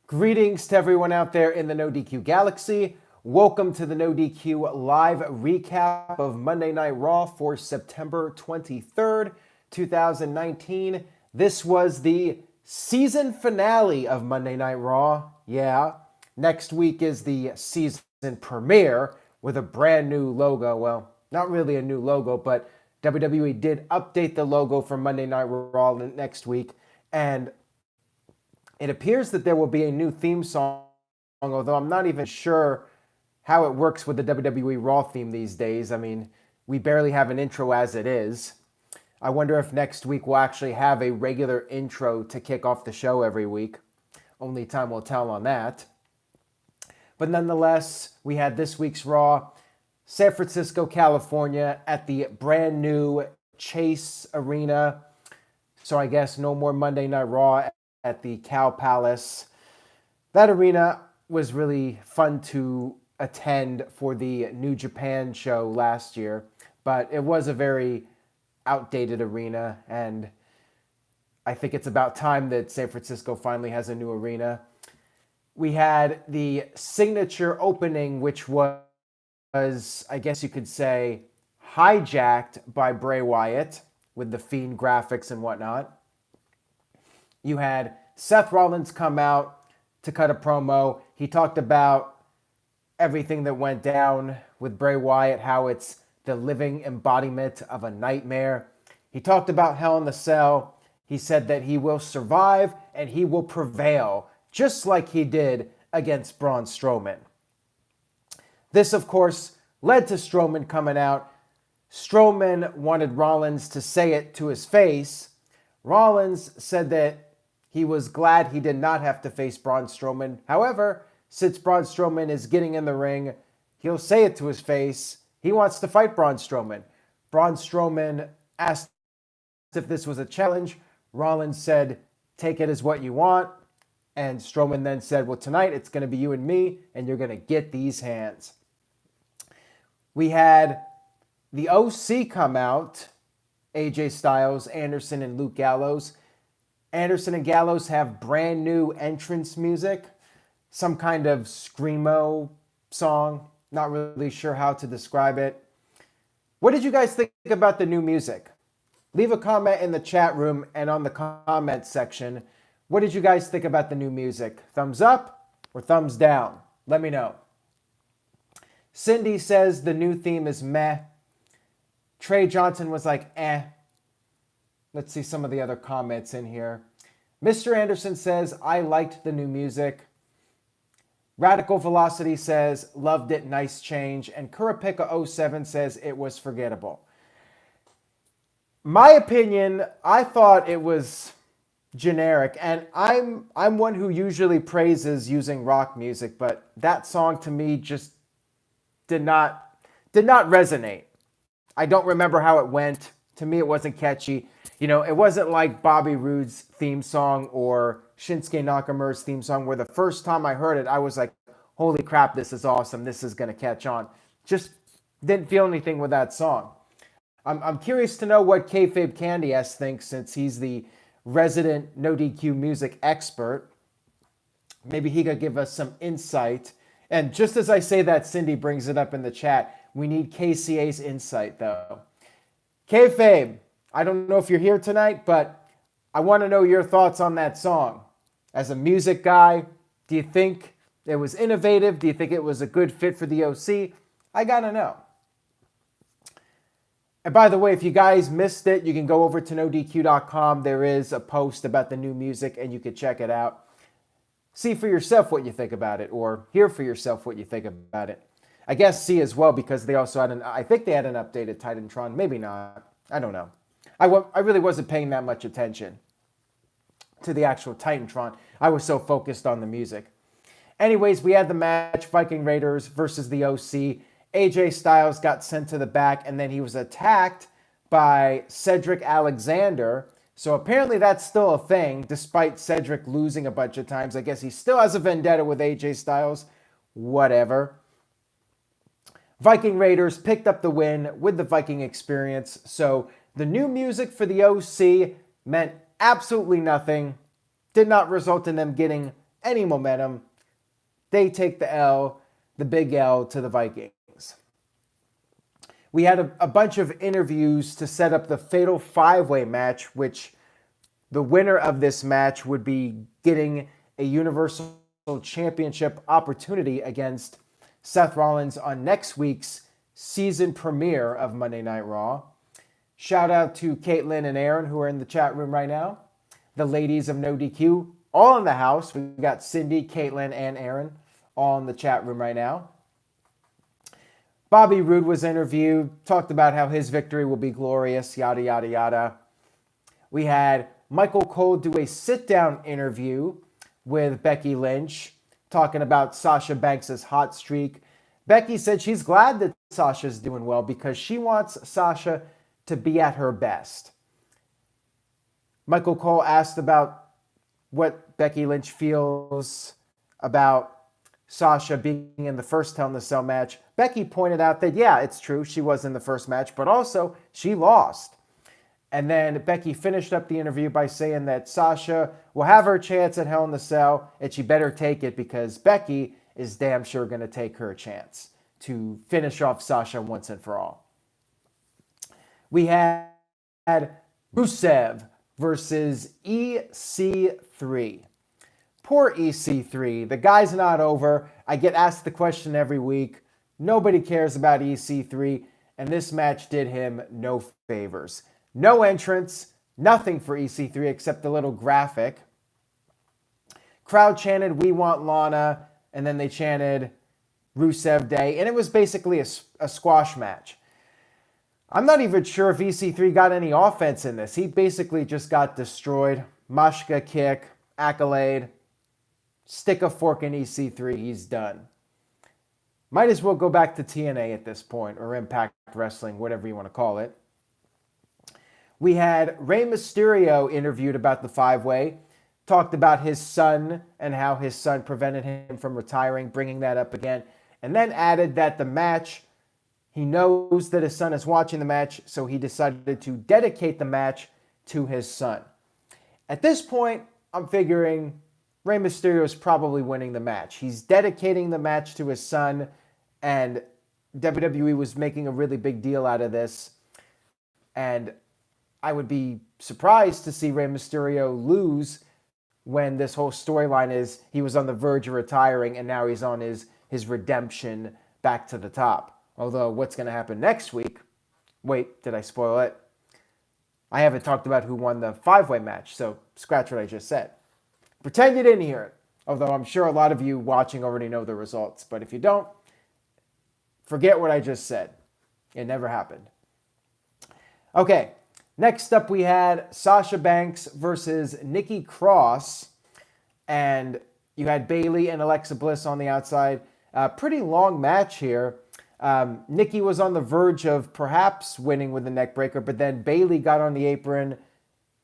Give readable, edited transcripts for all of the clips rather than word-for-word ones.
Greetings to everyone out there in the NoDQ galaxy. Welcome to the NoDQ live recap of Monday Night Raw for September 23rd, 2019. This was the season finale of Monday Night Raw. Yeah, next week is the season premiere with a brand new logo. Well, not really a new logo, but WWE did update the logo for Monday Night Raw next week. And it appears that there will be a new theme song, although I'm not even sure how it works with the WWE RAW theme these days. I mean, we barely have an intro as it is. I wonder if next week we'll actually have a regular intro to kick off the show every week. Only time will tell on that. But nonetheless, we had this week's Raw, San Francisco, California, at the brand new Chase Arena. So I guess no more Monday Night Raw at the Cow Palace. That arena was really fun to attend for the New Japan show last year, but it was a very outdated arena, and I think it's about time that San Francisco finally has a new arena. We had the signature opening, which was, I guess you could say, hijacked by Bray Wyatt with the Fiend graphics and whatnot. You had Seth Rollins come out to cut a promo. He talked about everything that went down with Bray Wyatt, how it's the living embodiment of a nightmare. He talked about Hell in the Cell. He said that he will survive and he will prevail, just like he did against Braun Strowman. This, of course, led to Strowman coming out. Strowman wanted Rollins to say it to his face. Rollins said that he was glad he did not have to face Braun Strowman. However, since Braun Strowman is getting in the ring, he'll say it to his face. He wants to fight Braun Strowman. Braun Strowman asked if this was a challenge. Rollins said, "Take it as what you want." And Strowman then said, "Well, tonight it's going to be you and me, and you're going to get these hands." We had the OC come out, AJ Styles, Anderson, and Luke Gallows. Anderson and Gallows have brand new entrance music, some kind of screamo song. Not really sure how to describe it. What did you guys think about the new music? Leave a comment in the chat room and on the comment section. What did you guys think about the new music? Thumbs up or thumbs down? Let me know. Cindy says the new theme is meh. Trey Johnson was like, eh. Let's see some of the other comments in here. Mr. Anderson says, I liked the new music. Radical Velocity says, loved it, nice change. And Kurapika07 says, it was forgettable. My opinion, I thought it was generic. And I'm one who usually praises using rock music, but that song to me just did not resonate. I don't remember how it went. To me, it wasn't catchy. You know, it wasn't like Bobby Roode's theme song or Schinsky Nakamura's theme song, where the first time I heard it, I was like, holy crap, this is awesome. This is going to catch on. Just didn't feel anything with that song. I'm curious to know what Kayfabe Candy S thinks, since he's the resident NoDQ music expert. Maybe he could give us some insight. And just as I say that, Cindy brings it up in the chat. We need KCA's insight, though. Kayfabe, I don't know if you're here tonight, but I want to know your thoughts on that song. As a music guy, do you think it was innovative? Do you think it was a good fit for the OC? I gotta know. And by the way, if you guys missed it, you can go over to NoDQ.com. There is a post about the new music, and you can check it out. See for yourself what you think about it, or hear for yourself what you think about it. I guess see as well, because they also had I think they had an updated Titantron. Maybe not. I don't know. I really wasn't paying that much attention to the actual Titantron. I was so focused on the music. Anyways, we had the match, Viking Raiders versus the OC. AJ Styles got sent to the back, and then he was attacked by Cedric Alexander. So apparently that's still a thing, despite Cedric losing a bunch of times. I guess he still has a vendetta with AJ Styles. Whatever. Viking Raiders picked up the win with the Viking experience. So the new music for the OC meant absolutely nothing. Did not result in them getting any momentum. They take the L, the big L, to the Vikings. We had a bunch of interviews to set up the Fatal 5-Way match, which the winner of this match would be getting a Universal Championship opportunity against Seth Rollins on next week's season premiere of Monday Night Raw. Shout out to Caitlin and Aaron, who are in the chat room right now. The ladies of NoDQ, all in the house. We got Cindy, Caitlin, and Aaron all in the chat room right now. Bobby Roode was interviewed, talked about how his victory will be glorious, yada, yada, yada. We had Michael Cole do a sit-down interview with Becky Lynch, talking about Sasha Banks' hot streak. Becky said she's glad that Sasha's doing well because she wants Sasha to be at her best. Michael Cole asked about what Becky Lynch feels about Sasha being in the first Hell in a Cell match. Becky pointed out that, yeah, it's true, she was in the first match, but also she lost. And then Becky finished up the interview by saying that Sasha will have her chance at Hell in a Cell, and she better take it because Becky is damn sure going to take her chance to finish off Sasha once and for all. We had Rusev versus EC3. Poor EC3. The guy's not over. I get asked the question every week. Nobody cares about EC3, and this match did him no favors. No entrance, nothing for EC3 except a little graphic. Crowd chanted, "We want Lana," and then they chanted Rusev Day, and it was basically a squash match. I'm not even sure if EC3 got any offense in this. He basically just got destroyed. Mashka kick, accolade, stick a fork in EC3, he's done. Might as well go back to TNA at this point, or Impact Wrestling, whatever you want to call it. We had Rey Mysterio interviewed about the 5-Way, talked about his son and how his son prevented him from retiring, bringing that up again, and then added that the match, he knows that his son is watching the match, so he decided to dedicate the match to his son. At this point, I'm figuring Rey Mysterio is probably winning the match. He's dedicating the match to his son, and WWE was making a really big deal out of this. And I would be surprised to see Rey Mysterio lose when this whole storyline is he was on the verge of retiring and now he's on his redemption back to the top. Although, what's going to happen next week? Wait, did I spoil it? I haven't talked about who won the 5-Way match, so scratch what I just said. Pretend you didn't hear it. Although I'm sure a lot of you watching already know the results. But if you don't, forget what I just said. It never happened. Okay, next up we had Sasha Banks versus Nikki Cross. And you had Bayley and Alexa Bliss on the outside. Pretty long match here. Nikki was on the verge of perhaps winning with the neck breaker, but then Bayley got on the apron,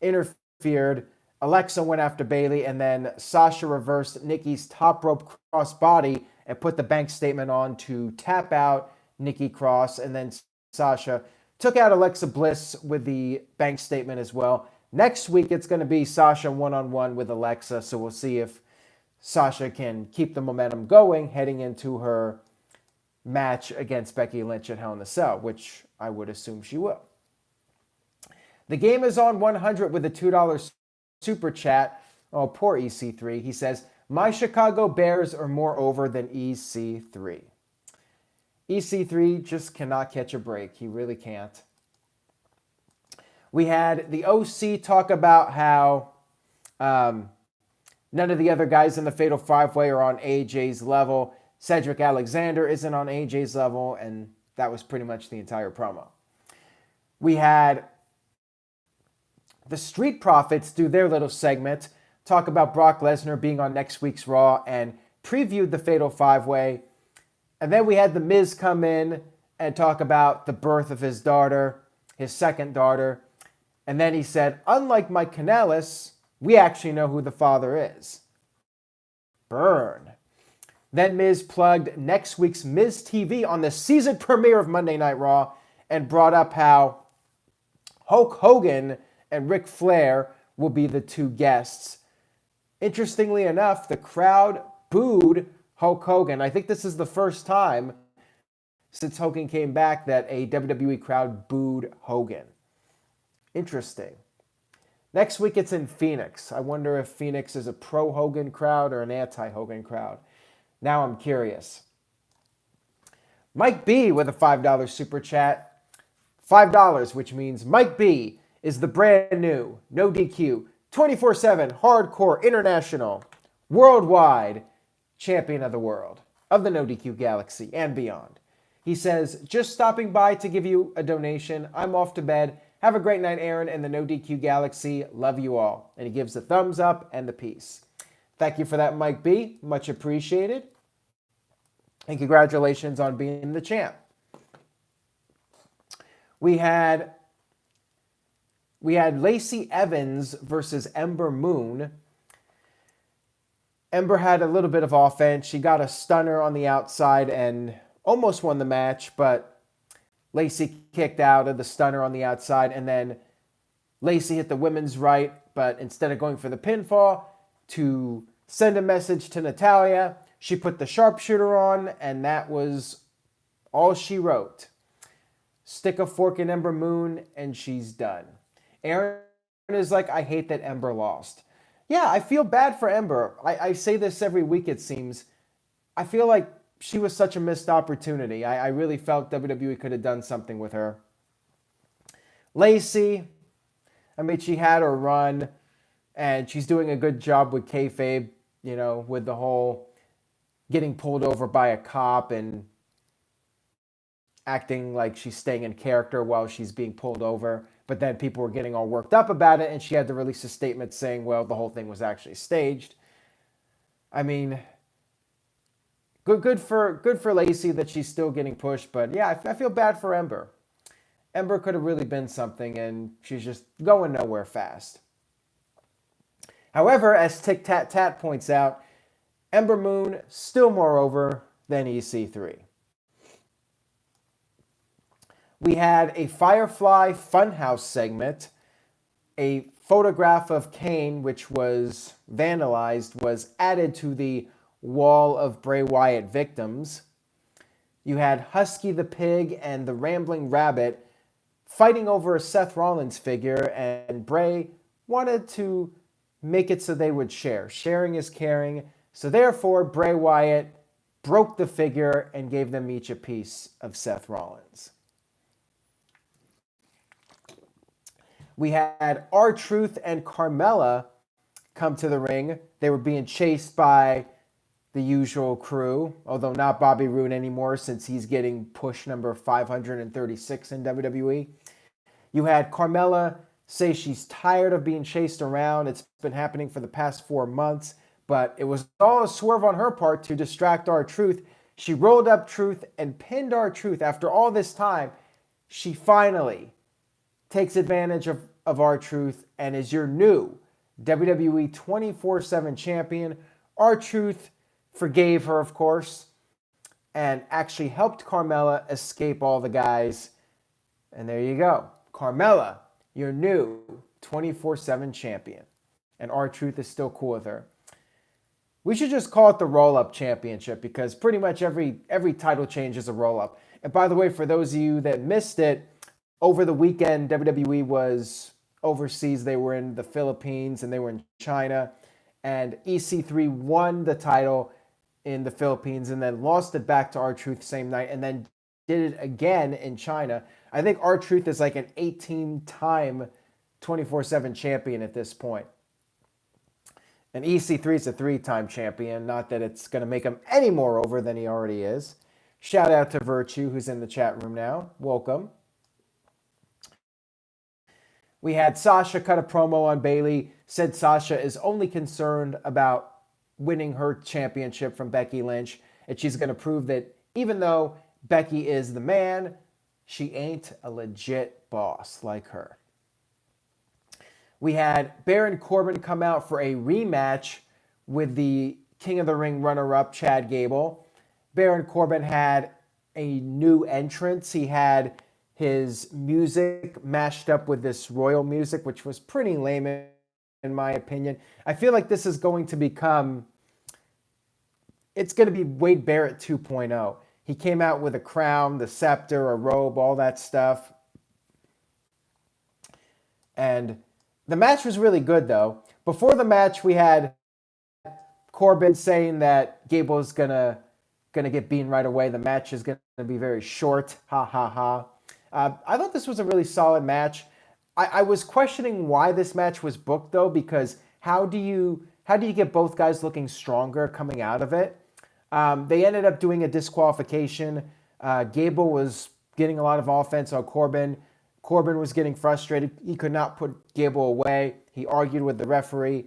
interfered. Alexa went after Bayley, and then Sasha reversed Nikki's top rope cross body and put the Banks statement on to tap out Nikki Cross. And then Sasha took out Alexa Bliss with the Banks statement as well. Next week, it's going to be Sasha one-on-one with Alexa, so we'll see if Sasha can keep the momentum going heading into her match against Becky Lynch at Hell in a Cell, which I would assume she will. The game is on 100 with a $2 super chat. Oh, poor EC3. He says, "My Chicago Bears are more over than EC3." EC3 just cannot catch a break. He really can't. We had the OC talk about how none of the other guys in the Fatal 5-Way are on AJ's level. Cedric Alexander isn't on AJ's level, and that was pretty much the entire promo. We had the Street Profits do their little segment, talk about Brock Lesnar being on next week's Raw, and previewed the Fatal 5-Way. And then we had The Miz come in and talk about the birth of his daughter, his second daughter. And then he said, "Unlike Mike Kanellis, we actually know who the father is." Burn. Then Miz plugged next week's Miz TV on the season premiere of Monday Night Raw and brought up how Hulk Hogan and Ric Flair will be the two guests. Interestingly enough, the crowd booed Hulk Hogan. I think this is the first time since Hogan came back that a WWE crowd booed Hogan. Interesting. Next week it's in Phoenix. I wonder if Phoenix is a pro-Hogan crowd or an anti-Hogan crowd. Now I'm curious. Mike B with a $5 super chat. $5, which means Mike B is the brand new No DQ 24/7 hardcore international worldwide champion of the world of the No DQ galaxy and beyond. He says, just stopping by to give you a donation. I'm off to bed. Have a great night, Aaron and the No DQ galaxy. Love you all. And he gives the thumbs up and the peace. Thank you for that, Mike B. Much appreciated. And congratulations on being the champ. We had Lacey Evans versus Ember Moon. Ember had a little bit of offense. She got a stunner on the outside and almost won the match, but Lacey kicked out of the stunner on the outside, and then Lacey hit the women's right, but instead of going for the pinfall to send a message to Natalya, she put the sharpshooter on, and that was all she wrote. Stick a fork in Ember Moon, and she's done. Aaron is like, I hate that Ember lost. Yeah, I feel bad for Ember. I say this every week, it seems. I feel like she was such a missed opportunity. I really felt WWE could have done something with her. Lacey, I mean, she had her run, and she's doing a good job with kayfabe, you know, with the whole getting pulled over by a cop and acting like she's staying in character while she's being pulled over. But then people were getting all worked up about it, and she had to release a statement saying, well, the whole thing was actually staged. I mean, good for Lacey that she's still getting pushed, but yeah, I feel bad for Ember. Ember could have really been something, and she's just going nowhere fast. However, as Tic Tat Tat points out, Ember Moon still more over than EC3. We had a Firefly Funhouse segment. A photograph of Kane, which was vandalized, was added to the wall of Bray Wyatt victims. You had Husky the Pig and the Rambling Rabbit fighting over a Seth Rollins figure, and Bray wanted to make it so they would share. Sharing is caring. So therefore, Bray Wyatt broke the figure and gave them each a piece of Seth Rollins. We had R-Truth and Carmella come to the ring. They were being chased by the usual crew, although not Bobby Roode anymore since he's getting push number 536 in WWE. You had Carmella say she's tired of being chased around. It's been happening for the past 4 months, but it was all a swerve on her part to distract R-Truth. She rolled up Truth and pinned R-Truth. After all this time, she finally takes advantage of R-Truth and is your new WWE 24/7 champion. R-Truth forgave her, of course, and actually helped Carmella escape all the guys. And there you go. Carmella, your new 24/7 champion. And R-Truth is still cool with her. We should just call it the Roll-Up Championship because pretty much every title change is a roll-up. And by the way, for those of you that missed it, over the weekend, WWE was overseas. They were in the Philippines and they were in China. And EC3 won the title in the Philippines and then lost it back to R-Truth same night and then did it again in China. I think R-Truth is like an 18-time 24/7 champion at this point. And EC3 is a 3-time champion. Not that it's going to make him any more over than he already is. Shout out to Virtue, who's in the chat room now. Welcome. We had Sasha cut a promo on Bayley, said Sasha is only concerned about winning her championship from Becky Lynch, and she's going to prove that even though Becky is the man, she ain't a legit boss like her. We had Baron Corbin come out for a rematch with the King of the Ring runner-up, Chad Gable. Baron Corbin had a new entrance. He had his music mashed up with this royal music, which was pretty lame in my opinion. I feel like this is going to become, it's going to be Wade Barrett 2.0. He came out with a crown, the scepter, a robe, all that stuff. And the match was really good, though. Before the match, we had Corbin saying that Gable's gonna get beaten right away. The match is gonna be very short. Ha ha ha. I thought this was a really solid match. I was questioning why this match was booked, though, because how do you get both guys looking stronger coming out of it? They ended up doing a disqualification. Gable was getting a lot of offense on Corbin. Corbin was getting frustrated. He could not put Gable away. He argued with the referee.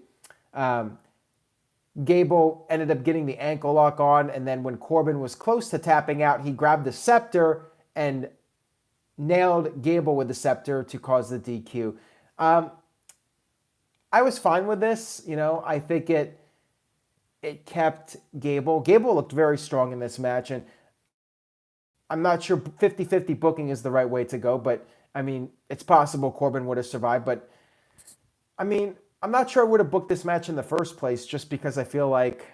Gable ended up getting the ankle lock on, and then when Corbin was close to tapping out, he grabbed the scepter and nailed Gable with the scepter to cause the DQ. I was fine with this. I think it kept Gable. Gable looked very strong in this match, and I'm not sure 50-50 booking is the right way to go, but it's possible Corbin would have survived, but I'm not sure I would have booked this match in the first place just because I feel like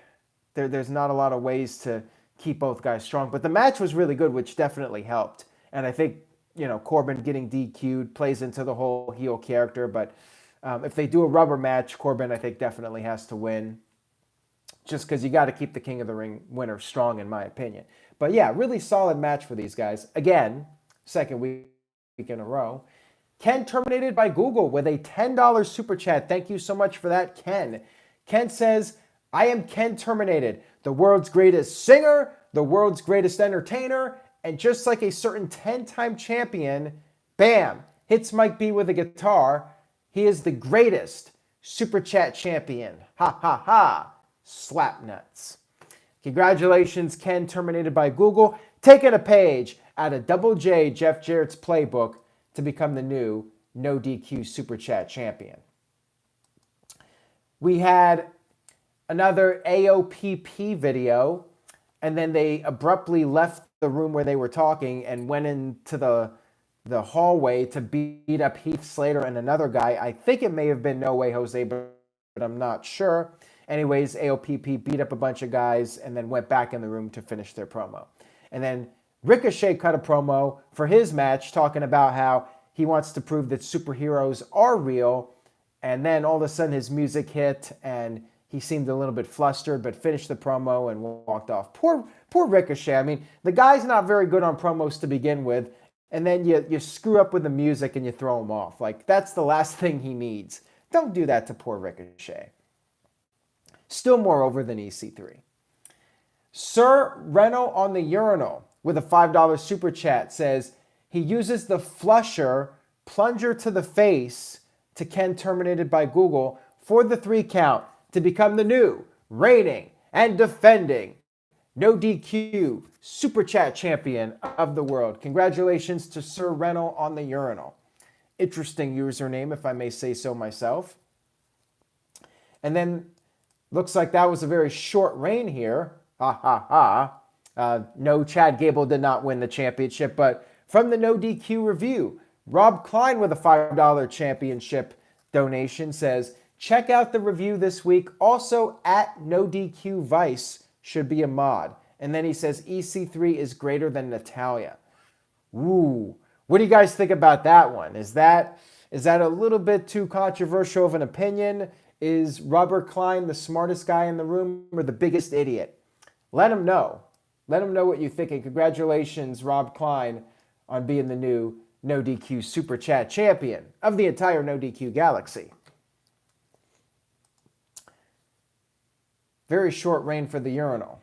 there's not a lot of ways to keep both guys strong. But the match was really good, which definitely helped. And I think, Corbin getting DQ'd plays into the whole heel character. But if they do a rubber match, Corbin, I think, definitely has to win. Just because you got to keep the King of the Ring winner strong, in my opinion. But yeah, really solid match for these guys. Again, second week in a row. Ken terminated by Google with a $10 super chat. Thank you so much for that, Ken. Ken says, I am Ken terminated, the world's greatest singer, the world's greatest entertainer, and just like a certain 10-time champion, bam, hits Mike B with a guitar. He is the greatest super chat champion. Ha ha ha. Slap nuts. Congratulations, Ken terminated by Google. Taking a page out of Double J Jeff Jarrett's playbook to become the new NoDQ Super Chat champion. We had another AOPP video, and then they abruptly left the room where they were talking and went into the hallway to beat up Heath Slater and another guy. I think it may have been No Way Jose, but I'm not sure. Anyways, AOPP beat up a bunch of guys and then went back in the room to finish their promo. And then Ricochet cut a promo for his match talking about how he wants to prove that superheroes are real. And then all of a sudden his music hit and he seemed a little bit flustered, but finished the promo and walked off. Poor Ricochet. The guy's not very good on promos to begin with. And then you screw up with the music and you throw him off. That's the last thing he needs. Don't do that to poor Ricochet. Still more over than EC3. Sir Reno on the urinal with a $5 super chat says he uses the flusher plunger to the face to Ken terminated by Google for the 3 count to become the new reigning and defending NoDQ super chat champion of the world. Congratulations to Sir Reno on the urinal. Interesting username, if I may say so myself. And then looks like that was a very short reign here. Ha ha ha. No, Chad Gable did not win the championship, but from the NoDQ review, Rob Klein with a $5 championship donation says, check out the review this week. Also at NoDQ Vice should be a mod. And then he says EC3 is greater than Natalia. Ooh. What do you guys think about that one? Is that a little bit too controversial of an opinion? Is Robert Klein the smartest guy in the room or the biggest idiot? Let him know. Let him know what you think. And congratulations, Rob Klein, on being the new NoDQ Super Chat champion of the entire NoDQ galaxy. Very short reign for the urinal.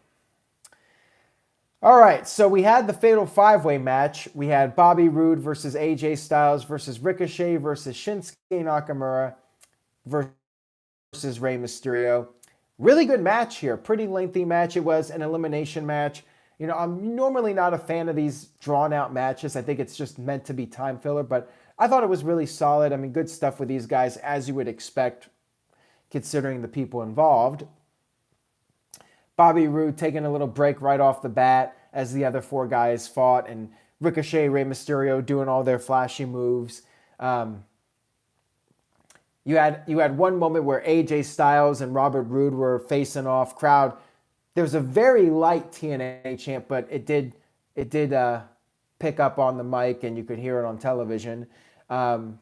All right, so we had the Fatal 5-Way match. We had Bobby Roode versus AJ Styles versus Ricochet versus Schinsky Nakamura versus Rey Mysterio. Really good match here. Pretty lengthy match. It was an elimination match. I'm normally not a fan of these drawn-out matches. I think it's just meant to be time filler, but I thought it was really solid. Good stuff with these guys, as you would expect, considering the people involved. Bobby Roode taking a little break right off the bat as the other 4 guys fought, and Ricochet, Rey Mysterio doing all their flashy moves. You had one moment where AJ Styles and Robert Roode were facing off. Crowd, there was a very light TNA chant, but it did pick up on the mic and you could hear it on television. Schinsky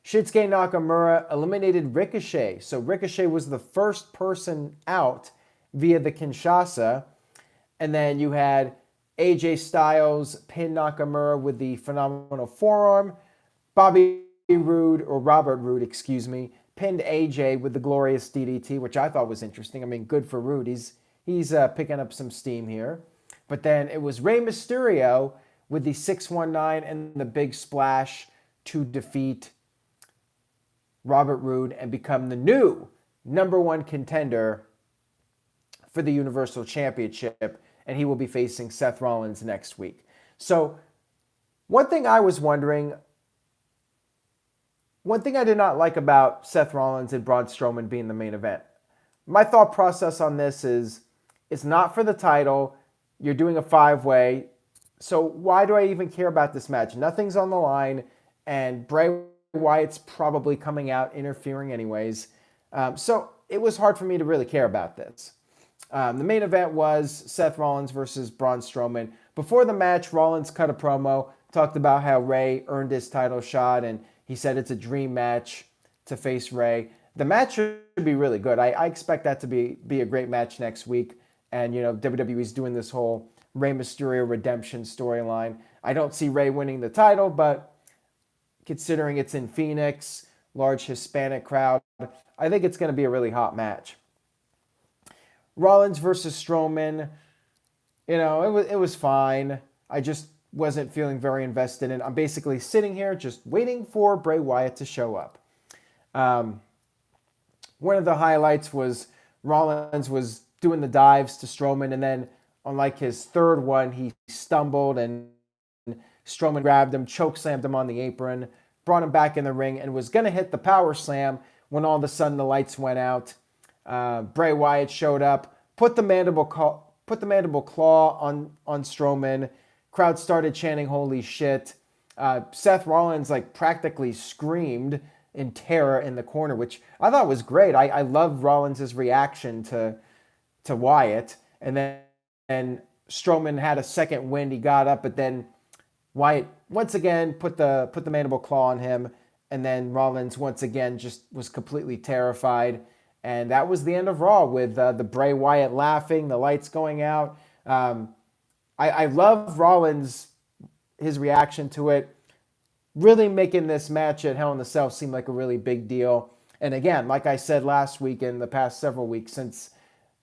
Nakamura eliminated Ricochet. So Ricochet was the first person out via the Kinshasa. And then you had AJ Styles pin Nakamura with the phenomenal forearm. Robert Roode, pinned AJ with the glorious DDT, which I thought was interesting. I mean, good for Roode. He's picking up some steam here. But then it was Rey Mysterio with the 619 and the big splash to defeat Robert Roode and become the new #1 contender for the Universal Championship. And he will be facing Seth Rollins next week. So one thing I did not like about Seth Rollins and Braun Strowman being the main event. My thought process on this is it's not for the title. You're doing a 5-way. So why do I even care about this match? Nothing's on the line, and Bray Wyatt's probably coming out interfering anyways. So it was hard for me to really care about this. The main event was Seth Rollins versus Braun Strowman. Before the match, Rollins cut a promo, talked about how Rey earned his title shot, and he said it's a dream match to face Rey. The match should be really good. I expect that to be a great match next week. And, WWE's doing this whole Rey Mysterio redemption storyline. I don't see Rey winning the title, but considering it's in Phoenix, large Hispanic crowd, I think it's going to be a really hot match. Rollins versus Strowman, it was fine. I just wasn't feeling very invested in. I'm basically sitting here just waiting for Bray Wyatt to show up. One of the highlights was Rollins was doing the dives to Strowman, and then on like his third one, he stumbled and Strowman grabbed him, chokeslammed him on the apron, brought him back in the ring, and was going to hit the power slam when all of a sudden the lights went out. Bray Wyatt showed up, put the mandible claw on Strowman. Crowd started chanting, "Holy shit!" Seth Rollins practically screamed in terror in the corner, which I thought was great. I love Rollins' reaction to Wyatt, and then Strowman had a second wind. He got up, but then Wyatt once again put the mandible claw on him, and then Rollins once again just was completely terrified. And that was the end of Raw with the Bray Wyatt laughing, the lights going out. I love Rollins, his reaction to it, really making this match at Hell in a Cell seem like a really big deal. And again, like I said last week and the past several weeks since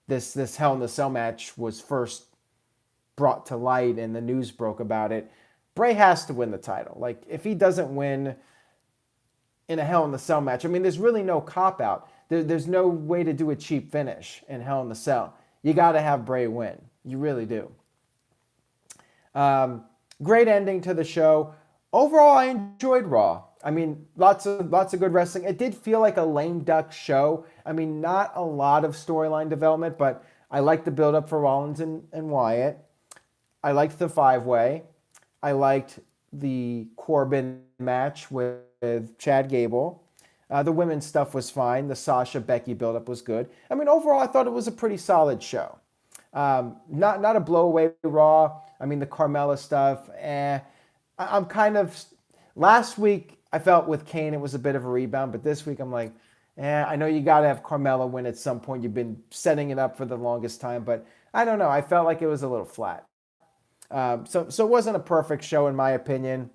this Hell in a Cell match was first brought to light and the news broke about it, Bray has to win the title. If he doesn't win in a Hell in a Cell match, there's really no cop-out. There's no way to do a cheap finish in Hell in a Cell. You got to have Bray win. You really do. Great ending to the show. Overall, I enjoyed Raw. Lots of good wrestling. It did feel like a lame duck show. Not a lot of storyline development, but I liked the build-up for Rollins and Wyatt. I liked the 5-way. I liked the Corbin match with Chad Gable. The women's stuff was fine. The Sasha Becky build-up was good. Overall, I thought it was a pretty solid show. Not a blow-away Raw. The Carmella stuff, I'm kind of... Last week, I felt with Kane it was a bit of a rebound, but this week I'm like, I know you got to have Carmella win at some point. You've been setting it up for the longest time, but I don't know. I felt like it was a little flat. So it wasn't a perfect show in my opinion.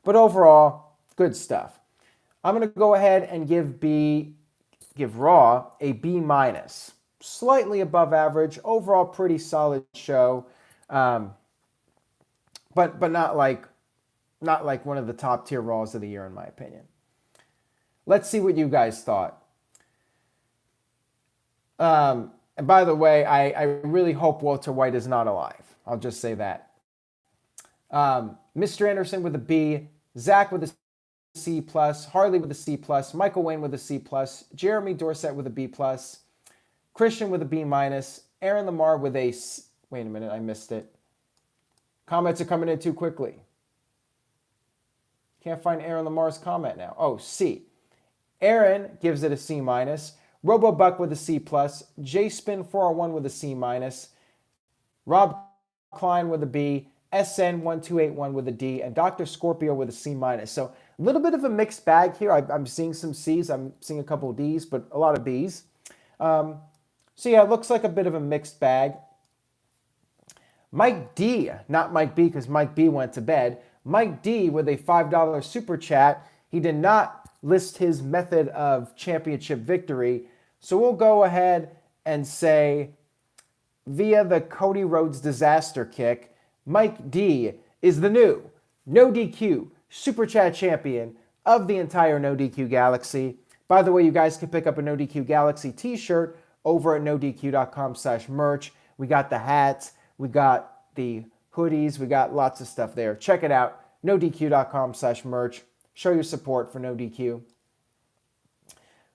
But overall, good stuff. I'm going to go ahead and give Raw a B-. Slightly above average. Overall, pretty solid show. But not like one of the top tier Raws of the year in my opinion. Let's see what you guys thought. And by the way, I really hope Walter White is not alive. I'll just say that. Mr. Anderson with a B, Zach with a C+, Harley with a C+, Michael Wayne with a C+, Jeremy Dorset with a B+, Christian with a B-, Aaron Lamar with a... Wait a minute, I missed it. Comments are coming in too quickly. Can't find Aaron Lamar's comment now. Oh, C. Aaron gives it a C-. RoboBuck with a C+. JSpin401 with a C-. Rob Klein with a B. SN1281 with a D. And Dr. Scorpio with a C-. So a little bit of a mixed bag here. I'm seeing some C's. I'm seeing a couple of D's, but a lot of B's. So yeah, it looks like a bit of a mixed bag. Mike D, not Mike B because Mike B went to bed. Mike D with a $5 super chat. He did not list his method of championship victory. So we'll go ahead and say via the Cody Rhodes disaster kick, Mike D is the new NoDQ super chat champion of the entire NoDQ Galaxy. By the way, you guys can pick up a NoDQ Galaxy t-shirt over at NoDQ.com/merch. We got the hats. We got the hoodies. We got lots of stuff there. Check it out. NoDQ.com/merch. Show your support for NoDQ.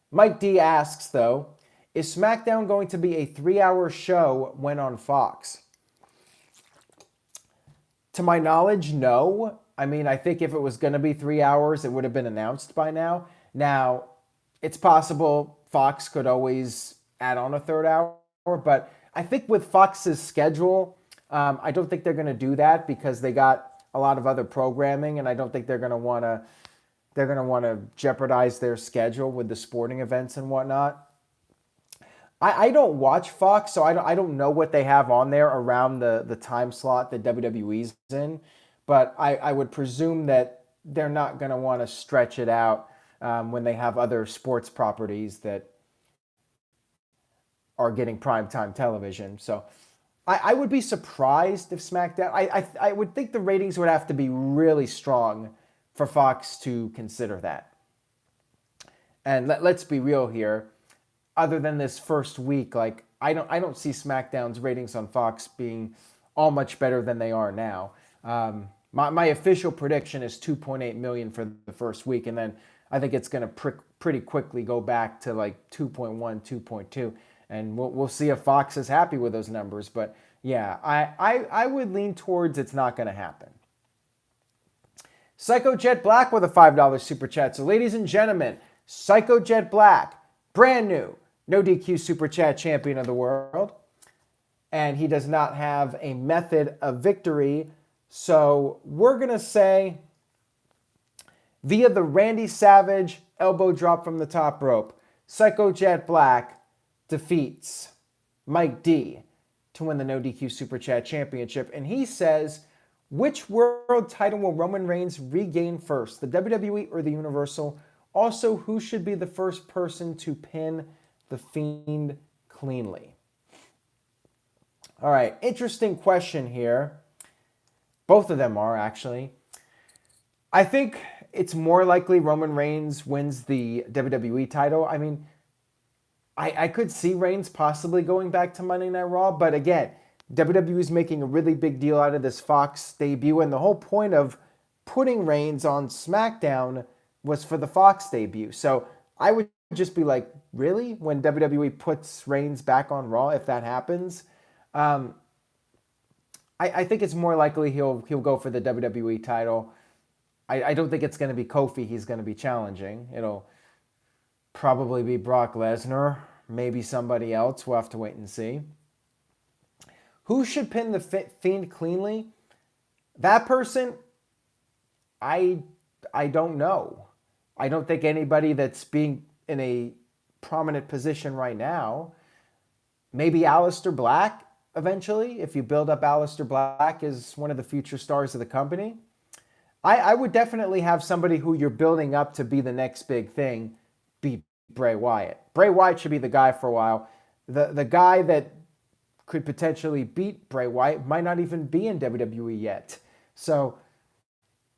Mike D asks, though, is SmackDown going to be a 3-hour show when on Fox? To my knowledge, no. I mean, I think if it was going to be 3 hours, it would have been announced by now. Now, it's possible Fox could always add on a third hour, but I think with Fox's schedule, I don't think they're going to do that because they got a lot of other programming, and I don't think they're going to want to jeopardize their schedule with the sporting events and whatnot. I don't watch Fox, so I don't know what they have on there around the time slot that WWE's in, but I would presume that they're not going to want to stretch it out when they have other sports properties that are getting primetime television. So I would be surprised if SmackDown... I would think the ratings would have to be really strong for Fox to consider that. And let's be real here. Other than this first week, like I don't see SmackDown's ratings on Fox being all much better than they are now. My official prediction is 2.8 million for the first week, and then I think it's going to pretty quickly go back to like 2.1, 2.2, and we'll see if Fox is happy with those numbers. But yeah, I would lean towards it's not going to happen. Psycho Jet Black with a $5 super chat. So ladies and gentlemen, Psycho Jet Black, brand new NoDQ super chat champion of the world, and he does not have a method of victory. So we're going to say via the Randy Savage elbow drop from the top rope, Psycho Jet Black defeats Mike D to win the NoDQ Super Chat Championship. And he says, which world title will Roman Reigns regain first, the WWE or the Universal? Also, who should be the first person to pin The Fiend cleanly? All right, interesting question here. Both of them are, actually. I think it's more likely Roman Reigns wins the WWE title. I mean, I could see Reigns possibly going back to Monday Night Raw, but again, WWE is making a really big deal out of this Fox debut, and the whole point of putting Reigns on SmackDown was for the Fox debut. So I would just be like, really? When WWE puts Reigns back on Raw, if that happens? I think it's more likely he'll go for the WWE title. I don't think it's going to be Kofi he's going to be challenging. It'll probably be Brock Lesnar, maybe somebody else. We'll have to wait and see. Who should pin the Fiend cleanly? That person, I don't know. I don't think anybody that's being in a prominent position right now. Maybe Aleister Black eventually, if you build up Aleister Black as one of the future stars of the company. I would definitely have somebody who you're building up to be the next big thing beat Bray Wyatt. Bray Wyatt should be the guy for a while. The guy that could potentially beat Bray Wyatt might not even be in WWE yet. So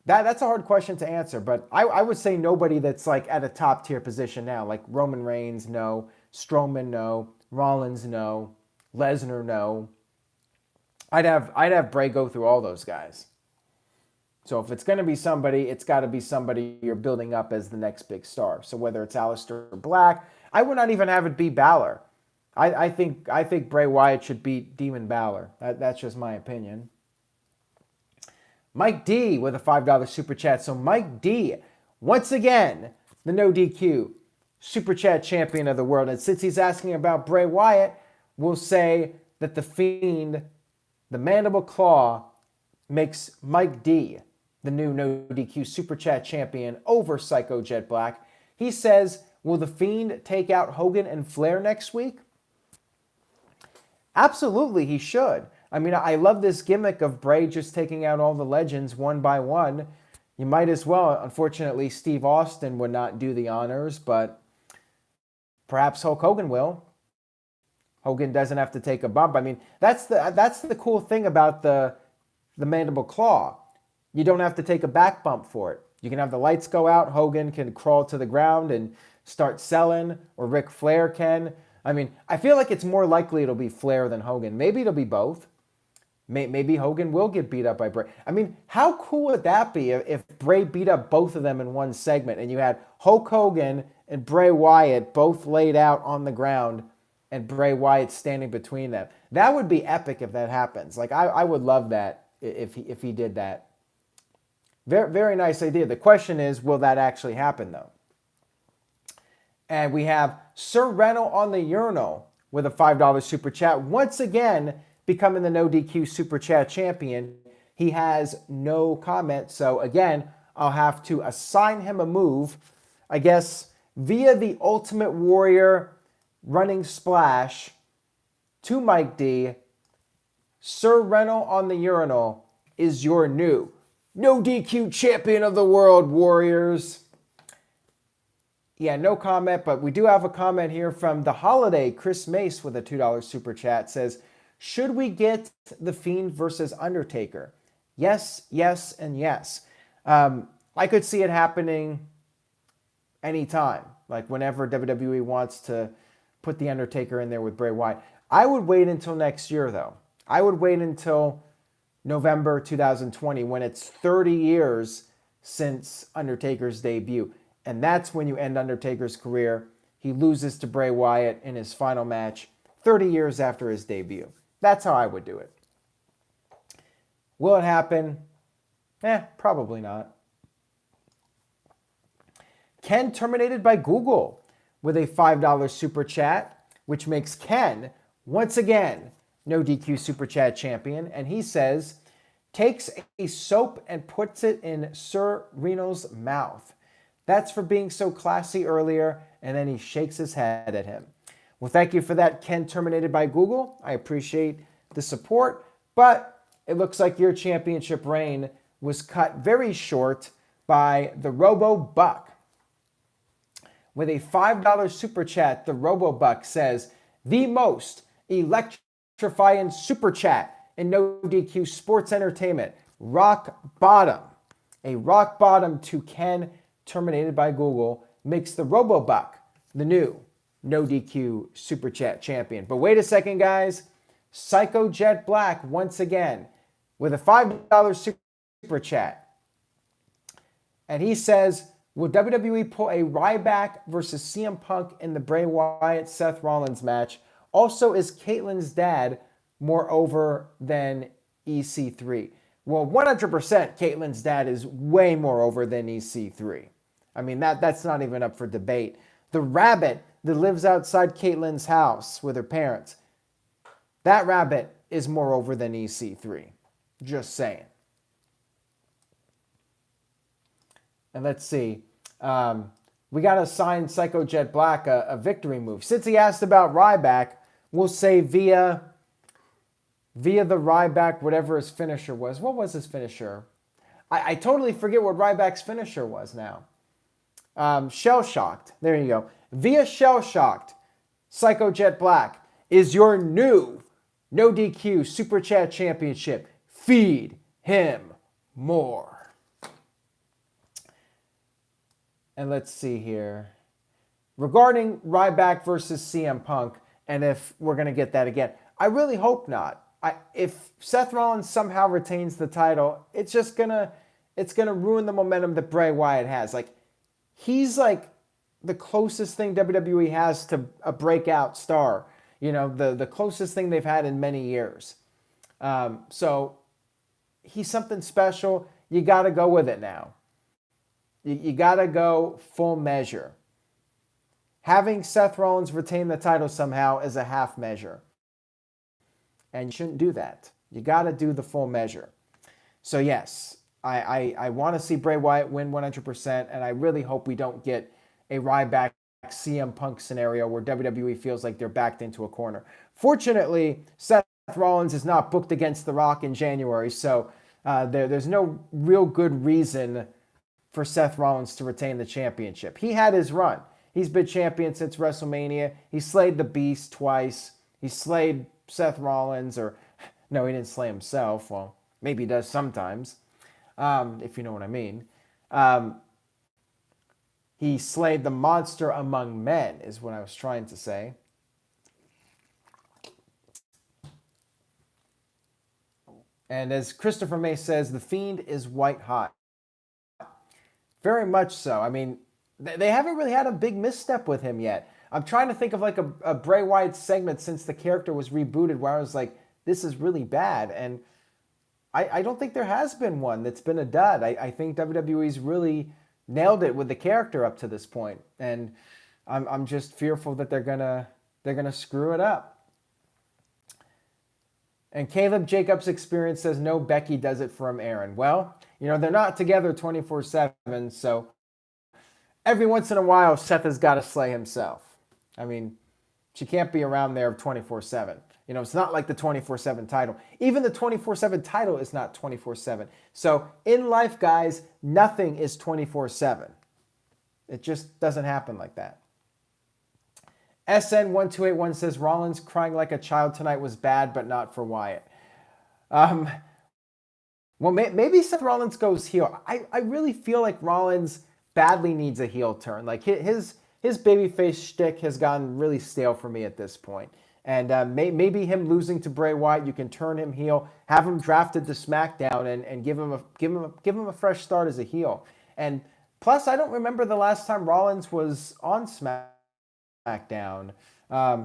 that's a hard question to answer, but I would say nobody that's like at a top tier position now, like Roman Reigns, no. Strowman, no. Rollins, no. Lesnar, no. I'd have Bray go through all those guys. So if it's going to be somebody, it's got to be somebody you're building up as the next big star. So whether it's Aleister Black, I would not even have it be Balor. I think Bray Wyatt should beat Demon Balor. That's just my opinion. Mike D with a $5 super chat. So Mike D, once again, the No DQ super chat champion of the world. And since he's asking about Bray Wyatt, we'll say that the Fiend, the Mandible Claw, makes Mike D the new No DQ super chat champion over Psycho Jet Black. He says, will the Fiend take out Hogan and Flair next week? Absolutely, he should. I mean, I love this gimmick of Bray just taking out all the legends one by one. You might as well. Unfortunately, Steve Austin would not do the honors, but perhaps Hulk Hogan will. Hogan doesn't have to take a bump. I mean, that's the cool thing about the Mandible Claw. You don't have to take a back bump for it. You can have the lights go out. Hogan can crawl to the ground and start selling, or Ric Flair can. I mean, I feel like it's more likely it'll be Flair than Hogan. Maybe it'll be both. Maybe Hogan will get beat up by Bray. I mean, how cool would that be if Bray beat up both of them in one segment and you had Hulk Hogan and Bray Wyatt both laid out on the ground and Bray Wyatt standing between them? That would be epic if that happens. Like, I would love that if he did that. Very, very nice idea. The question is, will that actually happen, though? And we have Sir Reno on the Urinal with a $5 super chat. Once again, becoming the No DQ super chat champion. He has no comment. So again, I'll have to assign him a move, I guess, via the Ultimate Warrior running splash to Mike D. Sir Reno on the Urinal is your new No DQ champion of the world, Warriors. Yeah, no comment, but we do have a comment here from The Holiday. Chris Mace with a $2 super chat says, should we get The Fiend versus Undertaker? Yes, yes, and yes. I could see it happening anytime, like whenever WWE wants to put The Undertaker in there with Bray Wyatt. I would wait until next year, though. I would wait until November 2020, when it's 30 years since Undertaker's debut. And that's when you end Undertaker's career. He loses to Bray Wyatt in his final match 30 years after his debut. That's how I would do it. Will it happen? Probably not. Ken terminated by Google with a $5 super chat, which makes Ken, once again, No DQ super chat champion. And he says, takes a soap and puts it in Sir Reno's mouth. That's for being so classy earlier. And then he shakes his head at him. Well, thank you for that, Ken terminated by Google. I appreciate the support, but it looks like your championship reign was cut very short by the Robo Buck. With a $5 super chat, the Robo Buck says, the most electrifying super chat in No DQ sports entertainment. Rock bottom. A rock bottom to Ken terminated by Google makes the Robo Buck the new No DQ super chat champion. But wait a second, guys. Psycho Jet Black once again with a $5 super chat. And he says, will WWE pull a Ryback versus CM Punk in the Bray Wyatt Seth Rollins match? Also, is Caitlyn's dad more over than EC3? Well, 100% Caitlyn's dad is way more over than EC3. I mean, that's not even up for debate. The rabbit that lives outside Caitlyn's house with her parents, that rabbit is more over than EC3. Just saying. And let's see. We got to assign Psycho Jet Black a victory move. Since he asked about Ryback, we'll say via the Ryback, whatever his finisher was. What was his finisher? I totally forget what Ryback's finisher was now. Shell Shocked. There you go. Via Shell Shocked, Psycho Jet Black is your new No DQ Super Chat Championship. Feed him more. And let's see here. Regarding Ryback versus CM Punk, and if we're going to get that again, I really hope not. If Seth Rollins somehow retains the title, it's gonna ruin the momentum that Bray Wyatt has. Like, he's like the closest thing WWE has to a breakout star. You know, the closest thing they've had in many years. So he's something special. You got to go with it now. You got to go full measure. Having Seth Rollins retain the title somehow is a half measure. And you shouldn't do that. You got to do the full measure. So yes, I want to see Bray Wyatt win 100%, and I really hope we don't get a Ryback CM Punk scenario where WWE feels like they're backed into a corner. Fortunately, Seth Rollins is not booked against The Rock in January, so there's no real good reason for Seth Rollins to retain the championship. He had his run. He's been champion since WrestleMania. He slayed the Beast twice. He slayed Seth Rollins, or no, he didn't slay himself. Well, maybe he does sometimes, if you know what I mean. He slayed the monster among men, is what I was trying to say. And as Christopher May says, the Fiend is white hot. Very much so. I mean, they haven't really had a big misstep with him yet. I'm trying to think of like a Bray Wyatt segment since the character was rebooted where I was like, this is really bad. And I don't think there has been one that's been a dud. I think WWE's really nailed it with the character up to this point. And I'm just fearful that they're gonna screw it up. And Caleb Jacobs' experience says, no, Becky does it for him, Aaron. Well, they're not together 24/7, so every once in a while, Seth has got to slay himself. I mean, she can't be around there 24/7. It's not like the 24/7 title. Even the 24/7 title is not 24/7. So in life, guys, nothing is 24/7. It just doesn't happen like that. SN1281 says, Rollins crying like a child tonight was bad, but not for Wyatt. Well, maybe Seth Rollins goes heel. I really feel like Rollins badly needs a heel turn. Like his babyface shtick has gotten really stale for me at this point. And maybe him losing to Bray Wyatt, you can turn him heel, have him drafted to SmackDown, and give him a fresh start as a heel. And plus, I don't remember the last time Rollins was on SmackDown.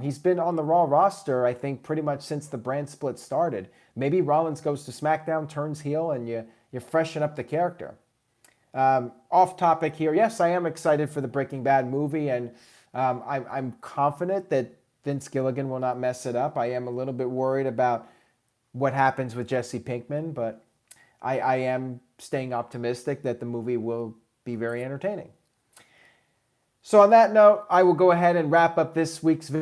He's been on the Raw roster, I think, pretty much since the brand split started. Maybe Rollins goes to SmackDown, turns heel, and you freshen up the character. Off topic here. Yes, I am excited for the Breaking Bad movie, and I'm confident that Vince Gilligan will not mess it up. I am a little bit worried about what happens with Jesse Pinkman, but I am staying optimistic that the movie will be very entertaining. So on that note, I will go ahead and wrap up this week's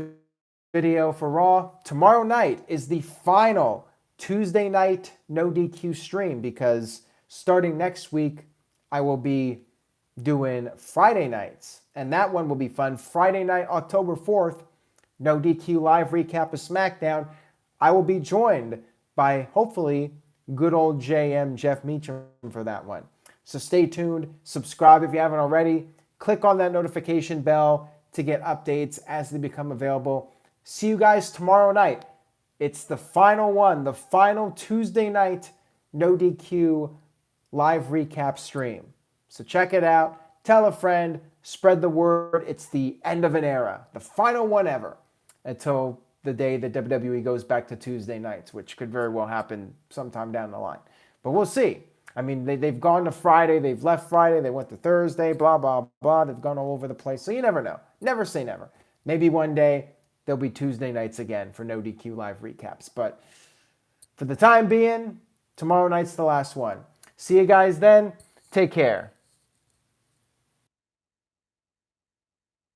video for Raw. Tomorrow night is the final Tuesday night NoDQ stream, because starting next week, I will be doing Friday nights, and that one will be fun. Friday night, October 4th, NoDQ live recap of SmackDown. I will be joined by, hopefully, good old JM Jeff Meacham for that one. So stay tuned. Subscribe if you haven't already. Click on that notification bell to get updates as they become available. See you guys tomorrow night. It's the final one, the final Tuesday night NoDQ live recap stream. So check it out. Tell a friend. Spread the word. It's the end of an era. The final one ever. Until the day that WWE goes back to Tuesday nights, which could very well happen sometime down the line. But we'll see. I mean, they've gone to Friday. They've left Friday. They went to Thursday, blah, blah, blah. They've gone all over the place. So you never know. Never say never. Maybe one day there'll be Tuesday nights again for NoDQ live recaps. But for the time being, tomorrow night's the last one. See you guys then. Take care.